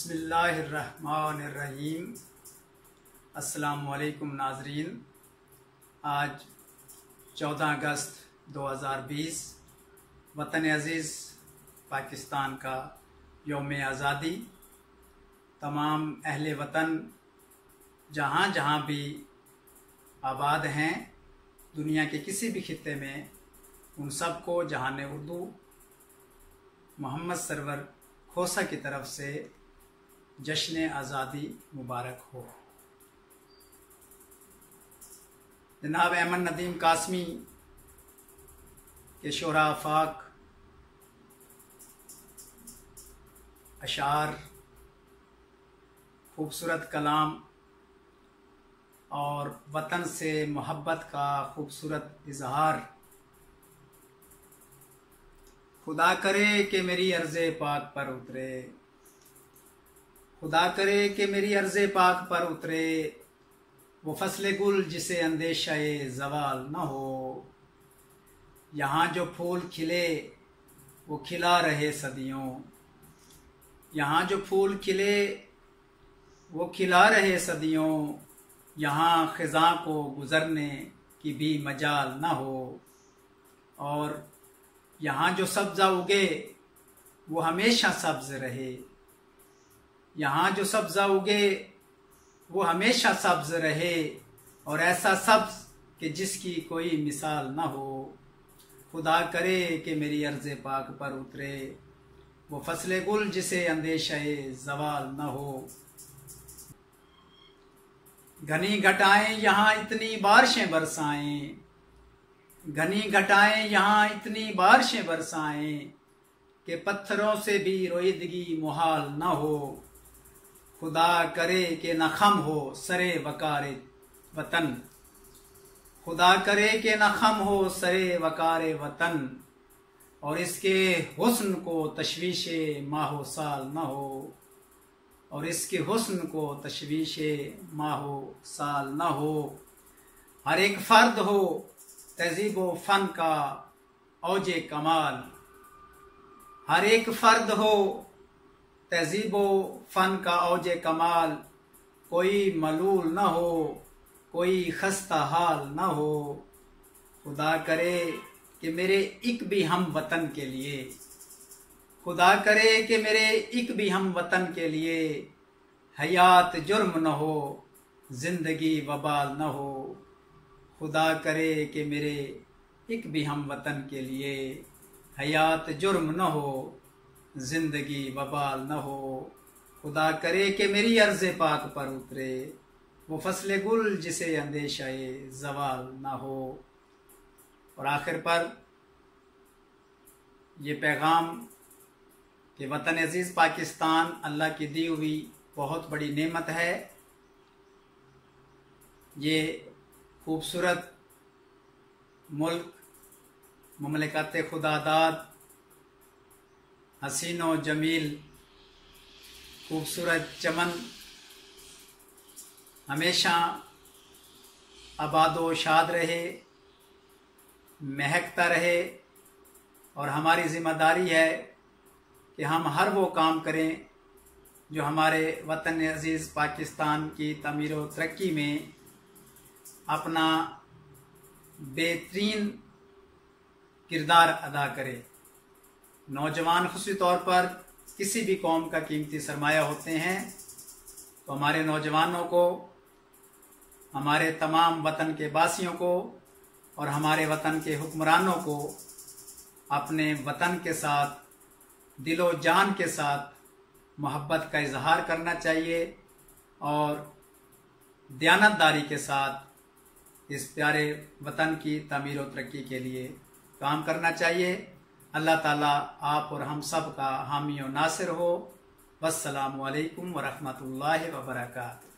बिस्मिल्लाहिर्रहमानिर्रहीम। अस्सलामुअलैकुम नाज़रीन। आज 14 अगस्त 2020 वतन अज़ीज़ पाकिस्तान का यौम आज़ादी। तमाम अहले वतन जहाँ जहाँ भी आबाद हैं दुनिया के किसी भी खित्ते में, उन सबको जहान उर्दू मोहम्मद सरवर खोसा की तरफ से जश्न आज़ादी मुबारक हो। जनाब अहमद नदीम कासमी के शोरा आफाक, अशार, खूबसूरत कलाम और वतन से मोहब्बत का खूबसूरत इजहार। खुदा करे कि मेरी अर्ज़े पाक पर उतरे, खुदा करे कि मेरी अर्ज़े पाक पर उतरे, वो फसले गुल जिसे अंदेशाए ज़वाल न हो। यहाँ जो फूल खिले वो खिला रहे सदियों, यहाँ जो फूल खिले वो खिला रहे सदियों। यहाँ ख़िज़ां को गुज़रने की भी मजाल न हो। और यहाँ जो सब्ज़ा उगे वो हमेशा सब्ज़ रहे, यहाँ जो सब्ज़ा उगे वो हमेशा सब्ज़ रहे। और ऐसा सब्ज़ कि जिसकी कोई मिसाल न हो। खुदा करे कि मेरी अर्ज़े पाक पर उतरे, वो फसले गुल जिसे अंदेशाए ज़वाल न हो। घनी घटाएं यहाँ इतनी बारिशें बरसाएं, घनी घटाएं यहाँ इतनी बारिशें बरसाएं, कि पत्थरों से भी रोईदगी मुहाल न हो। खुदा करे कि न खम हो सरे वकारे वतन, खुदा करे कि न खम हो सरे वकारे वतन। और इसके हुस्न को तशवीशे माहो साल न हो, और इसके हुस्न को तशवीशे माहो साल न हो। हर एक फर्द हो तहज़ीब व फ़न का औजे कमाल, हर एक फर्द हो तहज़ीब व फ़न का औजे कमाल। कोई मलूल न हो, कोई खस्ता हाल न हो। खुदा करे कि मेरे एक भी हम वतन के लिए, खुदा करे कि मेरे एक भी हम वतन के लिए, हयात जुर्म न हो जिंदगी वबाल न हो। खुदा करे कि मेरे एक भी हम वतन के लिए, हयात जुर्म न हो जिंदगी वबाल न हो। खुदा करे कि मेरी अर्ज़े पाक पर उतरे, वो फसले गुल जिसे अंदेशाए ज़वाल न हो। और आखिर पर ये पैगाम कि वतन अज़ीज़ पाकिस्तान अल्लाह की दी हुई बहुत बड़ी नेमत है। ये खूबसूरत मुल्क, मुमलिकत खुदादाद, हसीनो जमील, खूबसूरत चमन हमेशा आबादो शाद रहे, महकता रहे। और हमारी ज़िम्मेदारी है कि हम हर वो काम करें जो हमारे वतन अज़ीज़ पाकिस्तान की तमीर व तरक्की में अपना बेहतरीन किरदार अदा करे। नौजवान ख़ुसूसी तौर पर किसी भी कौम का कीमती सरमाया होते हैं, तो हमारे नौजवानों को, हमारे तमाम वतन के वासियों को और हमारे वतन के हुक्मरानों को अपने वतन के साथ दिलो जान के साथ मोहब्बत का इजहार करना चाहिए और दयानतदारी के साथ इस प्यारे वतन की तमीर व तरक्की के लिए काम करना चाहिए। अल्लाह ताला आप और हम सब का हामी और नासिर हो। वस्सलामु अलैकुम व रहमतुल्लाहि व बरकातहू।